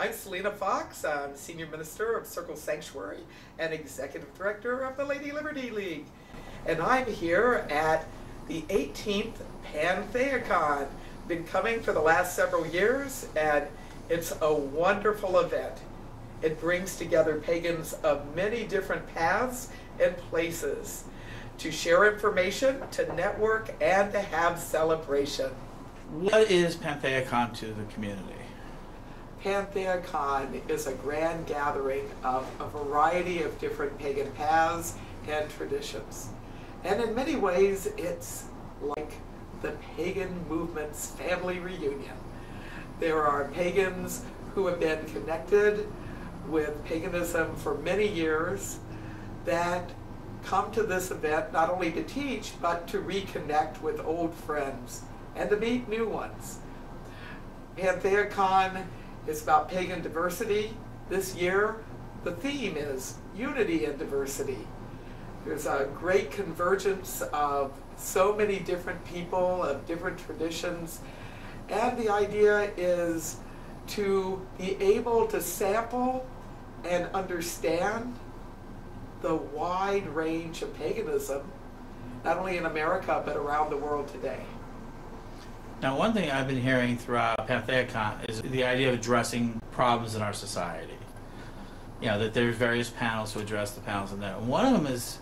I'm Selena Fox. I'm Senior Minister of Circle Sanctuary and Executive Director of the Lady Liberty League. And I'm here at the 18th Pantheacon. Been coming for the last several years, and it's a wonderful event. It brings together pagans of many different paths and places to share information, to network, and to have celebration. What is Pantheacon to the community? Pantheacon is a grand gathering of a variety of different pagan paths and traditions. And in many ways, it's like the pagan movement's family reunion. There are pagans who have been connected with paganism for many years that come to this event not only to teach, but to reconnect with old friends and to meet new ones. Pantheacon is about pagan diversity. This year, the theme is unity and diversity. There's a great convergence of so many different people, of different traditions, and the idea is to be able to sample and understand the wide range of paganism, not only in America, but around the world today. Now, one thing I've been hearing throughout Pantheacon is the idea of addressing problems in our society. You know, that there's various panels to address the panels in there. One of them is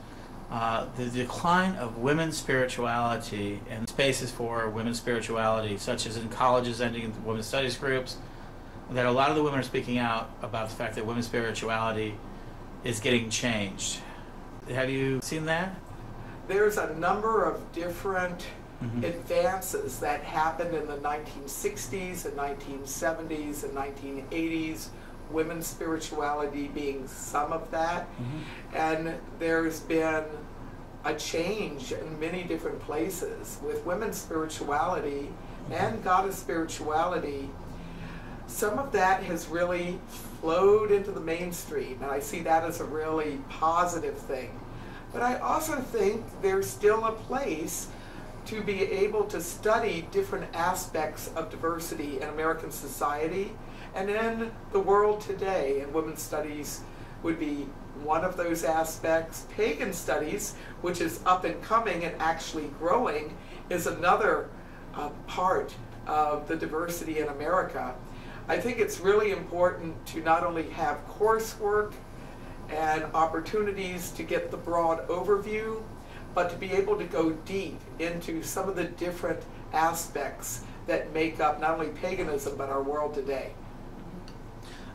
the decline of women's spirituality and spaces for women's spirituality, such as in colleges ending in women's studies groups, that a lot of the women are speaking out about the fact that women's spirituality is getting changed. Have you seen that? There's a number of different advances that happened in the 1960s and 1970s and 1980s, women's spirituality being some of that. And there's been a change in many different places with women's spirituality and goddess spirituality. Some of that has really flowed into the mainstream, and I see that as a really positive thing. But I also think there's still a place to be able to study different aspects of diversity in American society and in the world today. And women's studies would be one of those aspects. Pagan studies, which is up and coming and actually growing, is another part of the diversity in America. I think it's really important to not only have coursework and opportunities to get the broad overview, but to be able to go deep into some of the different aspects that make up not only paganism, but our world today.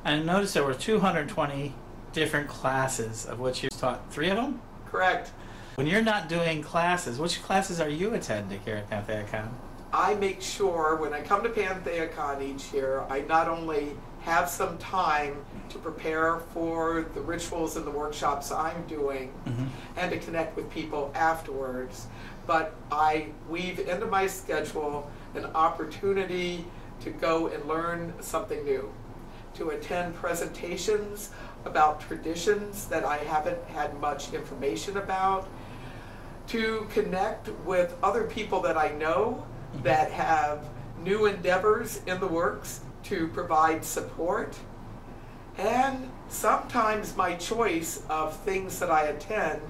I noticed there were 220 different classes, of which you taught 3 of them? Correct. When you're not doing classes, which classes are you attending here at Pantheacon? I make sure when I come to Pantheacon each year, I not only have some time to prepare for the rituals and the workshops I'm doing and to connect with people afterwards, but I weave into my schedule an opportunity to go and learn something new, to attend presentations about traditions that I haven't had much information about, to connect with other people that I know that have new endeavors in the works to provide support. And sometimes my choice of things that I attend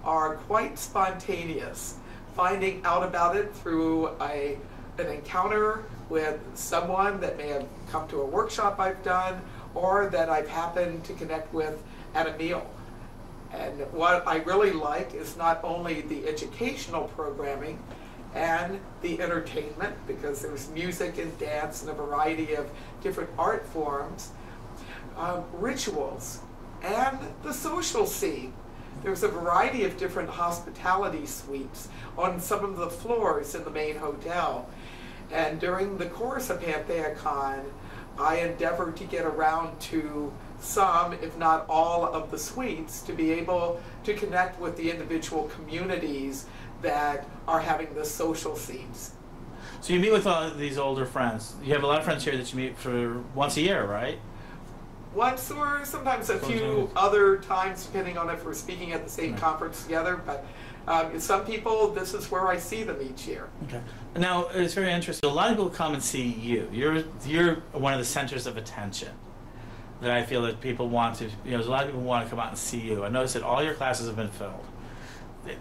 are quite spontaneous. Finding out about it through an encounter with someone that may have come to a workshop I've done or that I've happened to connect with at a meal. And what I really like is not only the educational programming and the entertainment, because there's music and dance and a variety of different art forms, rituals, and the social scene. There's a variety of different hospitality suites on some of the floors in the main hotel. And during the course of Pantheacon, I endeavor to get around to some, if not all, of the suites to be able to connect with the individual communities that are having the social scenes. So you meet with all these older friends. You have a lot of friends here that you meet for once a year, right? Once or sometimes a few other times, depending on if we're speaking at the same conference together. But some people, this is where I see them each year. Okay. Now, it's very interesting. A lot of people come and see you. You're one of the centers of attention. that I feel that people want to, there's a lot of people who want to come out and see you. I noticed that all your classes have been filled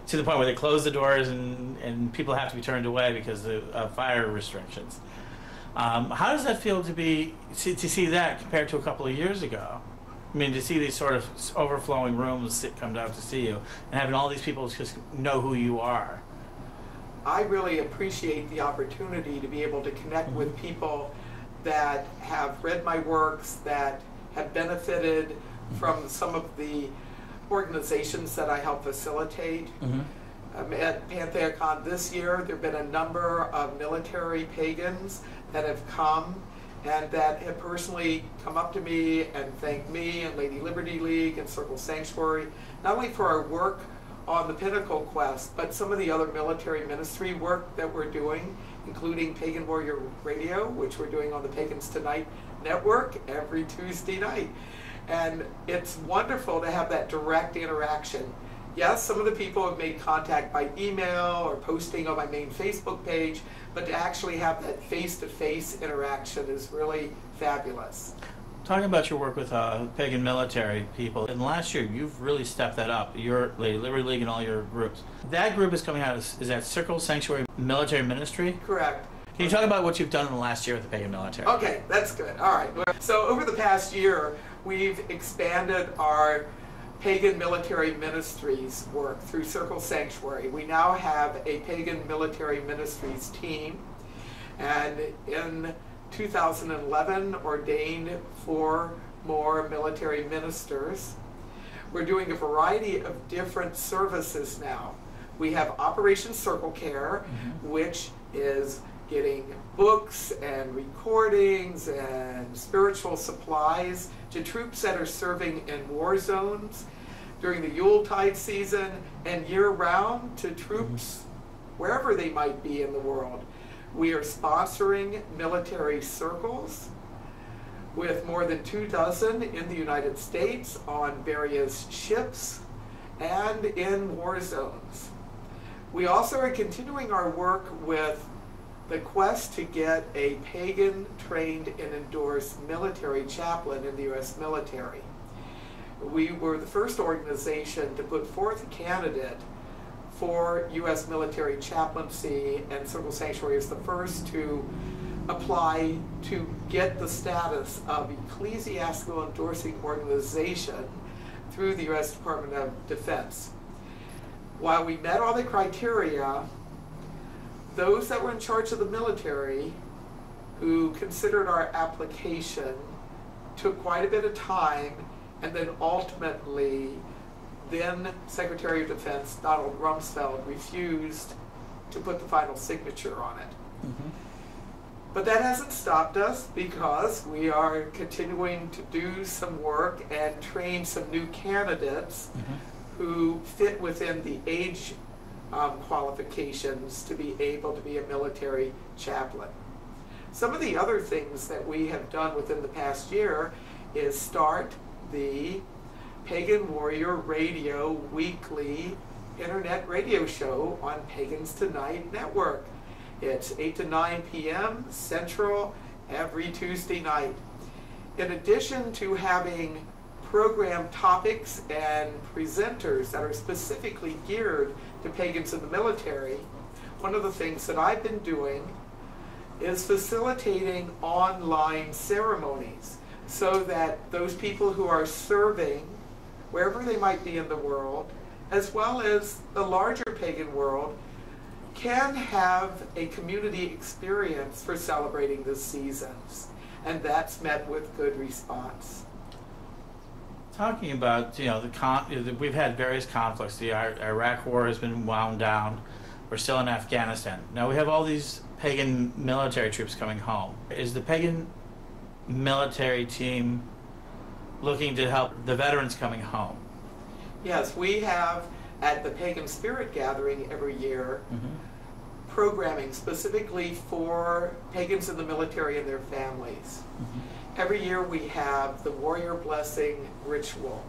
to the point where they close the doors and people have to be turned away because of fire restrictions. How does that feel to see that compared to a couple of years ago? I mean, to see these sort of overflowing rooms come out to see you and having all these people just know who you are. I really appreciate the opportunity to be able to connect with people that have read my works, that have benefited from some of the organizations that I help facilitate. At Pantheacon this year, there have been a number of military pagans that have come and that have personally come up to me and thanked me and Lady Liberty League and Circle Sanctuary, not only for our work on the Pinnacle Quest, but some of the other military ministry work that we're doing, including Pagan Warrior Radio, which we're doing on the Pagans Tonight network every Tuesday night. And it's wonderful to have that direct interaction. Yes, some of the people have made contact by email or posting on my main Facebook page, but to actually have that face-to-face interaction is really fabulous. Talking about your work with Pagan Military people, in the last year you've really stepped that up, your Lady Liberty League and all your groups. That group is coming out, is that Circle Sanctuary Military Ministry? Correct. Can you talk about what you've done in the last year with the Pagan Military? Okay, that's good. All right. So over the past year, we've expanded our Pagan Military Ministries work through Circle Sanctuary. We now have a Pagan Military Ministries team, and in 2011 ordained 4 more military ministers. We're doing a variety of different services now. We have Operation Circle Care, which is getting books and recordings and spiritual supplies to troops that are serving in war zones during the Yuletide season and year-round to troops wherever they might be in the world. We are sponsoring military circles with more than 24 in the United States on various ships and in war zones. We also are continuing our work with the quest to get a pagan trained and endorsed military chaplain in the U.S. military. We were the first organization to put forth a candidate for U.S. military chaplaincy, and Circle Sanctuary is the first to apply to get the status of ecclesiastical endorsing organization through the U.S. Department of Defense. While we met all the criteria, those that were in charge of the military who considered our application took quite a bit of time, and then ultimately then Secretary of Defense Donald Rumsfeld refused to put the final signature on it. But that hasn't stopped us, because we are continuing to do some work and train some new candidates who fit within the age qualifications to be able to be a military chaplain. Some of the other things that we have done within the past year is start the Pagan Warrior Radio weekly internet radio show on Pagans Tonight network. It's 8 to 9 p.m. Central every Tuesday night. In addition to having program topics and presenters that are specifically geared to pagans in the military, one of the things that I've been doing is facilitating online ceremonies so that those people who are serving wherever they might be in the world, as well as the larger pagan world, can have a community experience for celebrating the seasons, and that's met with good response. Talking about, we've had various conflicts. The Iraq War has been wound down. We're still in Afghanistan. Now we have all these pagan military troops coming home. Is the pagan military team looking to help the veterans coming home? Yes, we have at the Pagan Spirit Gathering every year programming specifically for pagans in the military and their families. Every year we have the Warrior Blessing ritual.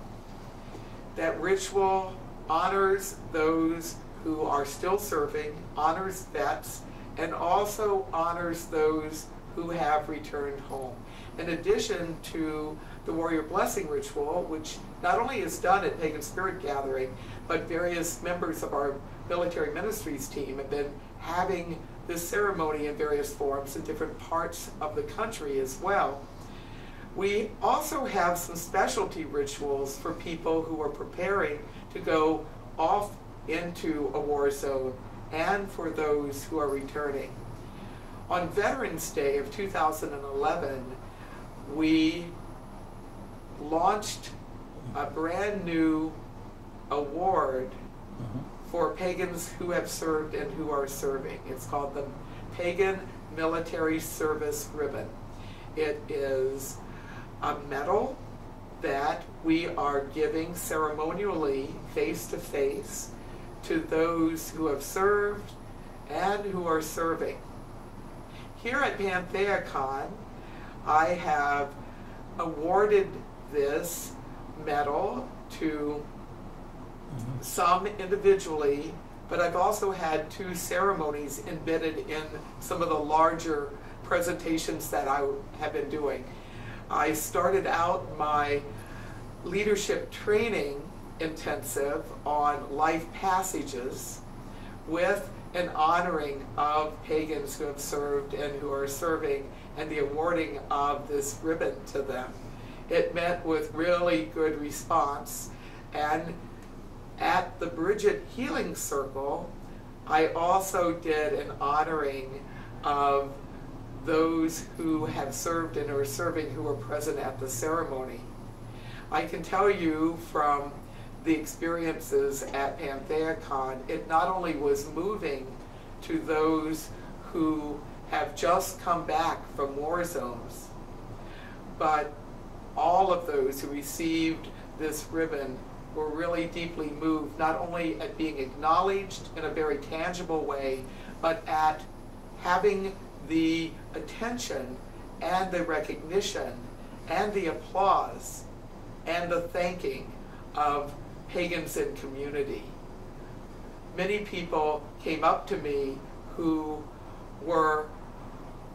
That ritual honors those who are still serving, honors vets, and also honors those who have returned home. In addition to the Warrior Blessing Ritual, which not only is done at Pagan Spirit Gathering, but various members of our military ministries team have been having this ceremony in various forms in different parts of the country as well. We also have some specialty rituals for people who are preparing to go off into a war zone and for those who are returning. On Veterans Day of 2011, we launched a brand new award for pagans who have served and who are serving. It's called the Pagan Military Service Ribbon. It is a medal that we are giving ceremonially face-to-face to those who have served and who are serving. Here at Pantheacon, I have awarded this medal to some individually, but I've also had 2 ceremonies embedded in some of the larger presentations that I have been doing. I started out my leadership training intensive on life passages with an honoring of pagans who have served and who are serving, and the awarding of this ribbon to them. It met with really good response, and at the Bridget Healing Circle, I also did an honoring of those who have served and are serving who were present at the ceremony. I can tell you from the experiences at Pantheacon, it not only was moving to those who have just come back from war zones, but all of those who received this ribbon were really deeply moved, not only at being acknowledged in a very tangible way, but at having the attention and the recognition and the applause and the thanking of pagans in community. Many people came up to me who were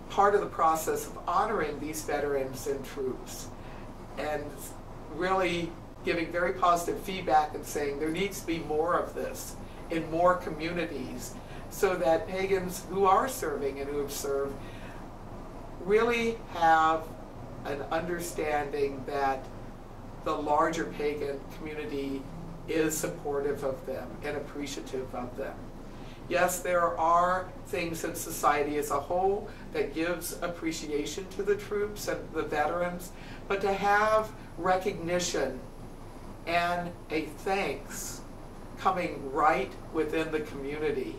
part of the process of honoring these veterans and troops and really giving very positive feedback and saying there needs to be more of this in more communities so that pagans who are serving and who have served really have an understanding that the larger pagan community is supportive of them and appreciative of them. Yes, there are things in society as a whole that gives appreciation to the troops and the veterans, but to have recognition and a thanks coming right within the community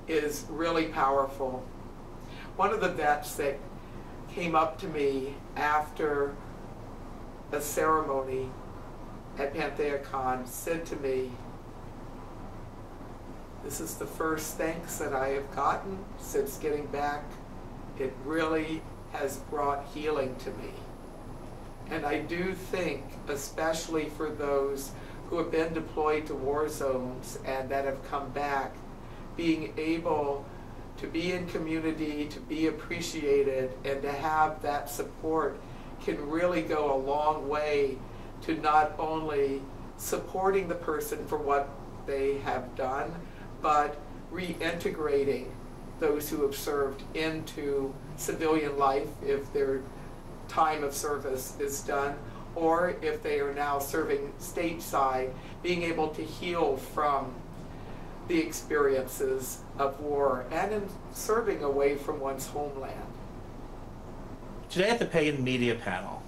is really powerful. One of the vets that came up to me after a ceremony at Pantheacon said to me, "This is the first thanks that I have gotten since getting back. It really has brought healing to me." And I do think, especially for those who have been deployed to war zones and that have come back, being able to be in community, to be appreciated, and to have that support can really go a long way to not only supporting the person for what they have done, but reintegrating those who have served into civilian life if their time of service is done, or if they are now serving stateside, being able to heal from the experiences of war and in serving away from one's homeland. Today at the Pagan Media panel,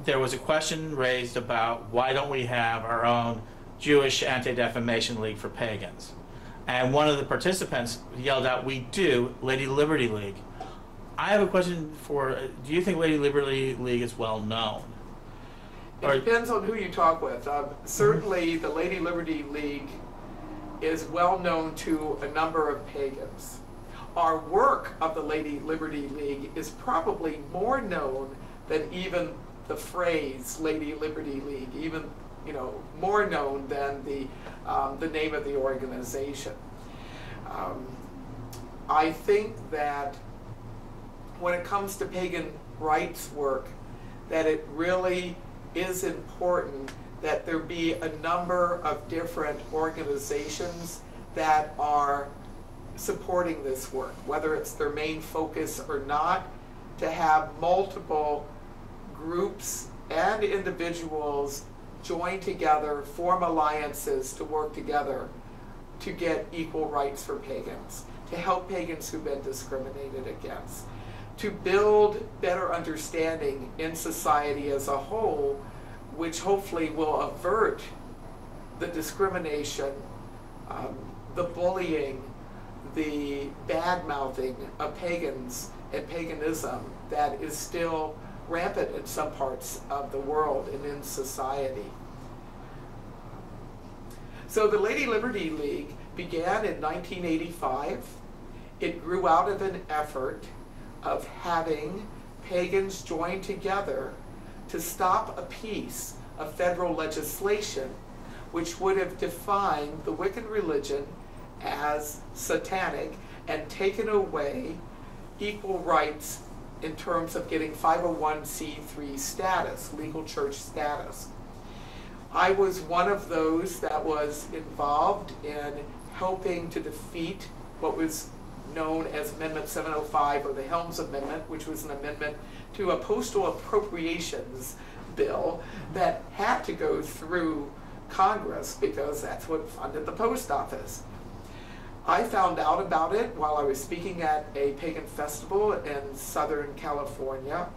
there was a question raised about why don't we have our own Jewish Anti-Defamation League for pagans? And one of the participants yelled out, "We do, Lady Liberty League." I have a question for, do you think Lady Liberty League is well known? It depends on who you talk with. Certainly the Lady Liberty League is well known to a number of pagans. Our work of the Lady Liberty League is probably more known than even the phrase Lady Liberty League, even more known than the name of the organization. I think that when it comes to pagan rights work, that it really is important that there be a number of different organizations that are supporting this work, whether it's their main focus or not, to have multiple groups and individuals join together, form alliances to work together to get equal rights for pagans, to help pagans who've been discriminated against, to build better understanding in society as a whole, which hopefully will avert the discrimination, the bullying, the bad-mouthing of pagans and paganism that is still rampant in some parts of the world and in society. So the Lady Liberty League began in 1985. It grew out of an effort of having pagans join together to stop a piece of federal legislation which would have defined the Wiccan religion as satanic and taken away equal rights in terms of getting 501c3 status, legal church status. I was one of those that was involved in helping to defeat what was known as Amendment 705, or the Helms Amendment, which was an amendment to a postal appropriations bill that had to go through Congress because that's what funded the post office. I found out about it while I was speaking at a pagan festival in Southern California.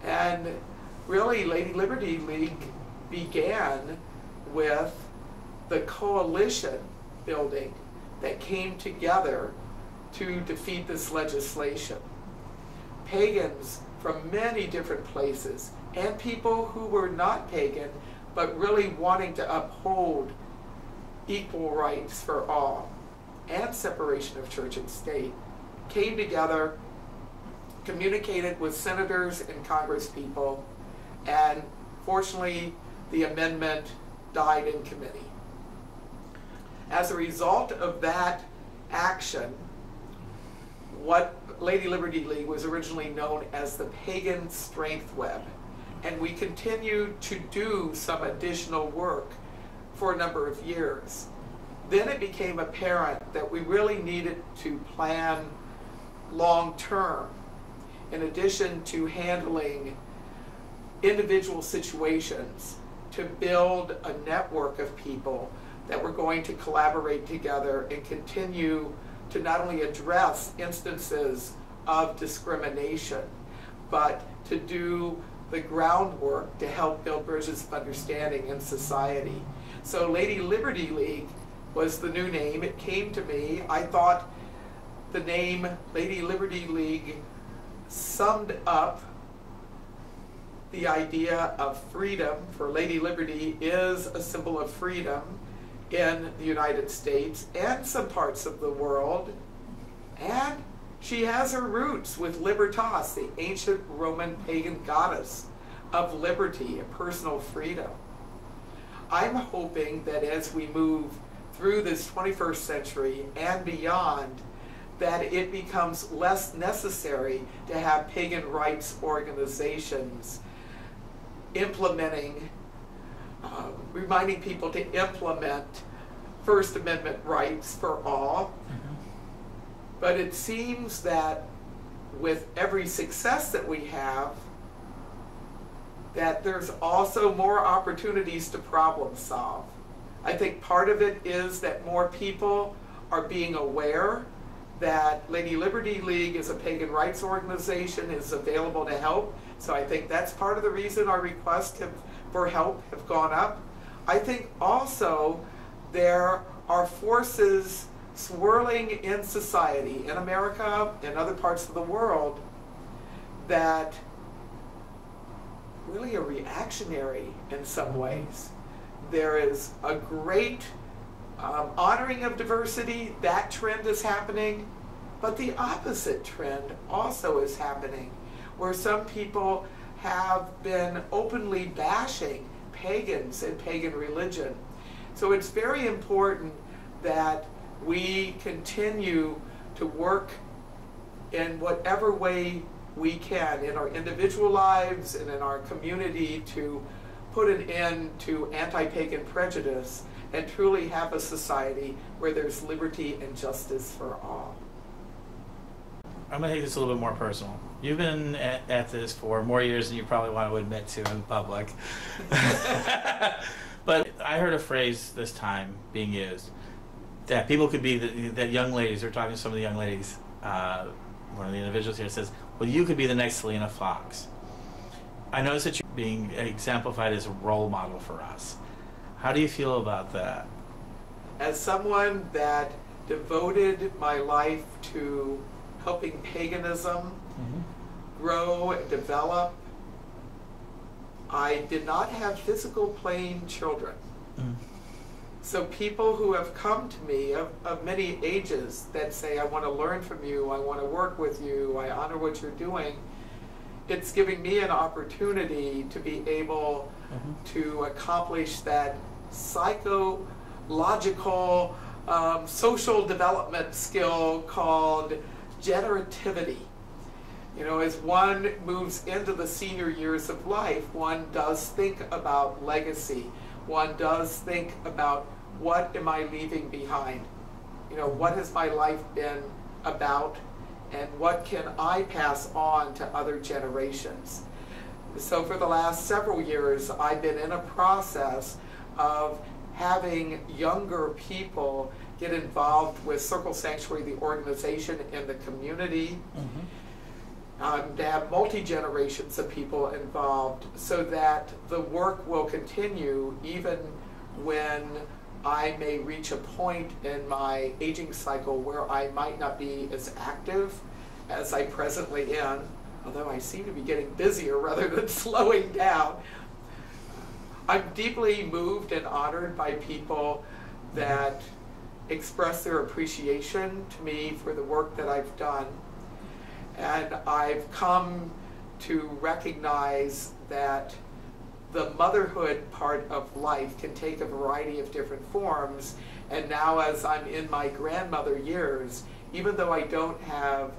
And really, Lady Liberty League began with the coalition building that came together to defeat this legislation. Pagans from many different places, and people who were not pagan, but really wanting to uphold equal rights for all and separation of church and state, came together, communicated with senators and congresspeople, and fortunately the amendment died in committee. As a result of that action, what Lady Liberty League was originally known as the Pagan Strength Web, and we continued to do some additional work for a number of years. Then it became apparent that we really needed to plan long-term, in addition to handling individual situations, to build a network of people that were going to collaborate together and continue to not only address instances of discrimination, but to do the groundwork to help build bridges of understanding in society. So Lady Liberty League was the new name. It came to me. I thought the name Lady Liberty League summed up the idea of freedom, for Lady Liberty is a symbol of freedom in the United States and some parts of the world. And she has her roots with Libertas, the ancient Roman pagan goddess of liberty and personal freedom. I'm hoping that as we move through this 21st century and beyond, that it becomes less necessary to have pagan rights organizations implementing, reminding people to implement First Amendment rights for all. But it seems that with every success that we have, that there's also more opportunities to problem solve. I think part of it is that more people are being aware that Lady Liberty League is a pagan rights organization, is available to help. So I think that's part of the reason our requests for help have gone up. I think also there are forces swirling in society, in America and other parts of the world, that really are reactionary in some ways. There is a great honoring of diversity. That trend is happening, but the opposite trend also is happening, where some people have been openly bashing pagans and pagan religion. So it's very important that we continue to work in whatever way we can in our individual lives and in our community to put an end to anti-pagan prejudice and truly have a society where there's liberty and justice for all. I'm going to take this a little bit more personal. You've been at this for more years than you probably want to admit to in public. But I heard a phrase this time being used, that people could be, that young ladies, they're talking to some of the young ladies, one of the individuals here says, well, you could be the next Selena Fox. I notice that you're being exemplified as a role model for us. How do you feel about that? As someone that devoted my life to helping paganism grow and develop, I did not have physical playing children. So people who have come to me of many ages that say, I want to learn from you, I want to work with you, I honor what you're doing, it's giving me an opportunity to be able to accomplish that psychological, social development skill called generativity. You know, as one moves into the senior years of life, one does think about legacy. One does think about, what am I leaving behind? You know, what has my life been about, and what can I pass on to other generations? So for the last several years, I've been in a process of having younger people get involved with Circle Sanctuary, the organization, in the community. To have multi-generations of people involved so that the work will continue even when I may reach a point in my aging cycle where I might not be as active as I presently am, although I seem to be getting busier rather than slowing down. I'm deeply moved and honored by people that express their appreciation to me for the work that I've done. And I've come to recognize that the motherhood part of life can take a variety of different forms. And now, as I'm in my grandmother years, even though I don't have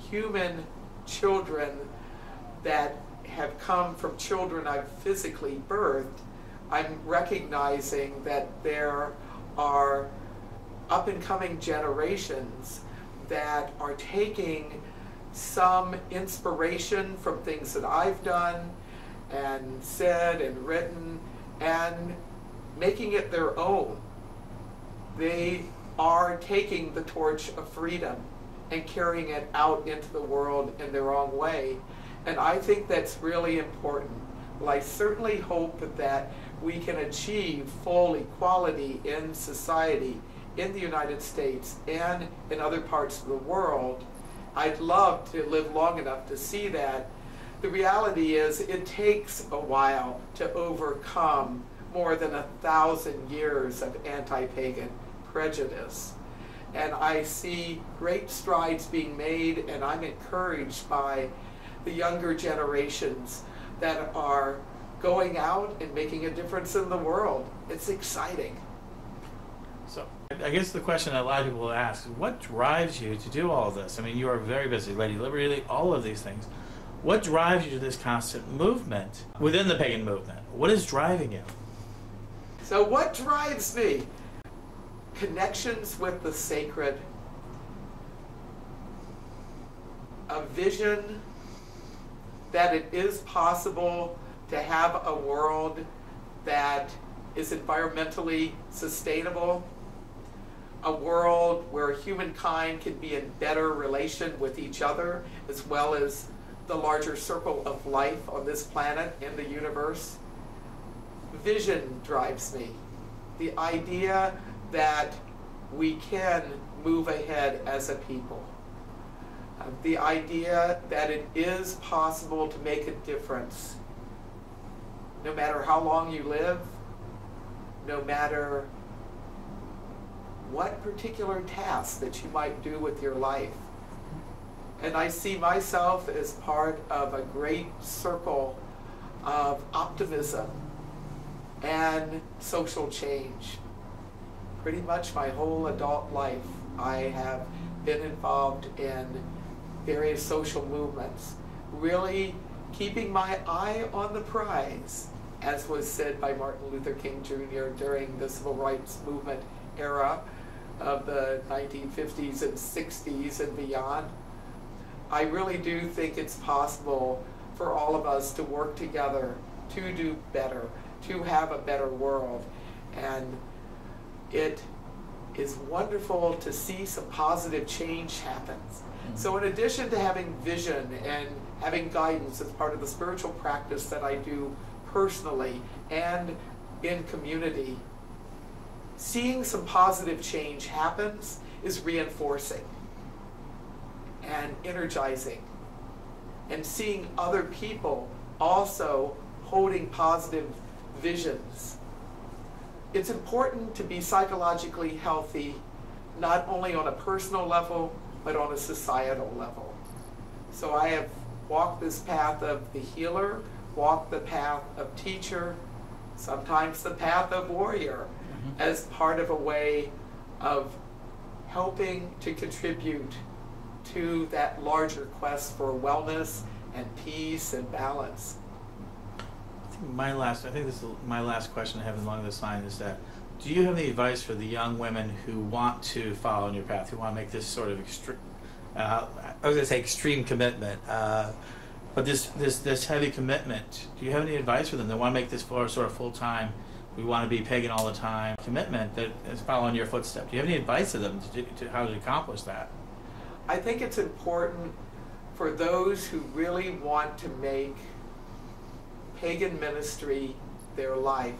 human children that have come from children I've physically birthed, I'm recognizing that there are up-and-coming generations that are taking some inspiration from things that I've done and said and written and making it their own. They are taking the torch of freedom and carrying it out into the world in their own way. And I think that's really important. Well, I certainly hope that we can achieve full equality in society in the United States and in other parts of the world. I'd love to live long enough to see that. The reality is it takes a while to overcome more than 1,000 years of anti-pagan prejudice. And I see great strides being made, and I'm encouraged by the younger generations that are going out and making a difference in the world. It's exciting. So I guess the question that a lot of people ask is, what drives you to do all of this? I mean, you are very busy, Lady Liberty, all of these things. What drives you to this constant movement within the pagan movement? What is driving you? So what drives me? Connections with the sacred, a vision that it is possible to have a world that is environmentally sustainable, a world where humankind can be in better relation with each other as well as the larger circle of life on this planet and the universe. Vision drives me. The idea that we can move ahead as a people. The idea that it is possible to make a difference no matter how long you live, no matter what particular task that you might do with your life. And I see myself as part of a great circle of optimism and social change. Pretty much my whole adult life, I have been involved in various social movements, really keeping my eye on the prize, as was said by Martin Luther King Jr. during the Civil Rights Movement era of the 1950s and 60s and beyond. I really do think it's possible for all of us to work together to do better, to have a better world. And it is wonderful to see some positive change happen. So in addition to having vision and having guidance as part of the spiritual practice that I do personally and in community, seeing some positive change happens is reinforcing and energizing. And seeing other people also holding positive visions. It's important to be psychologically healthy, not only on a personal level, but on a societal level. So I have walked this path of the healer, walked the path of teacher, sometimes the path of warrior, as part of a way of helping to contribute to that larger quest for wellness and peace and balance. I think this is my last question I have along this line is that, do you have any advice for the young women who want to follow in your path, who want to make this sort of extreme, I was going to say extreme commitment, but this heavy commitment? Do you have any advice for them? They want to make this sort of full-time, we want to be pagan all the time commitment that is following your footsteps. Do you have any advice to them to how to accomplish that? I think it's important for those who really want to make pagan ministry their life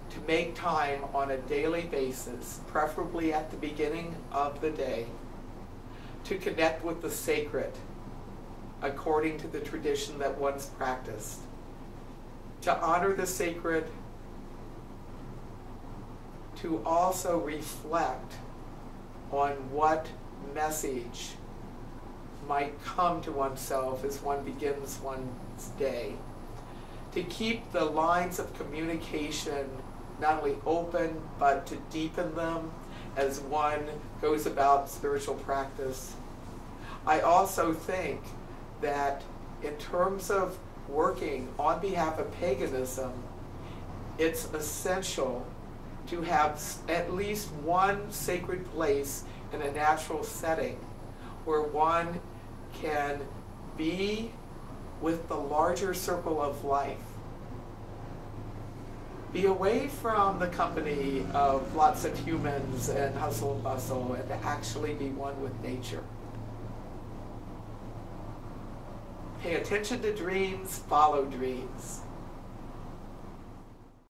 to make time on a daily basis, preferably at the beginning of the day, to connect with the sacred according to the tradition that one's practiced, to honor the sacred, to also reflect on what message might come to oneself as one begins one's day, to keep the lines of communication not only open, but to deepen them as one goes about spiritual practice. I also think that in terms of working on behalf of paganism, it's essential to have at least one sacred place in a natural setting where one can be with the larger circle of life. Be away from the company of lots of humans and hustle and bustle, and to actually be one with nature. Pay attention to dreams, follow dreams.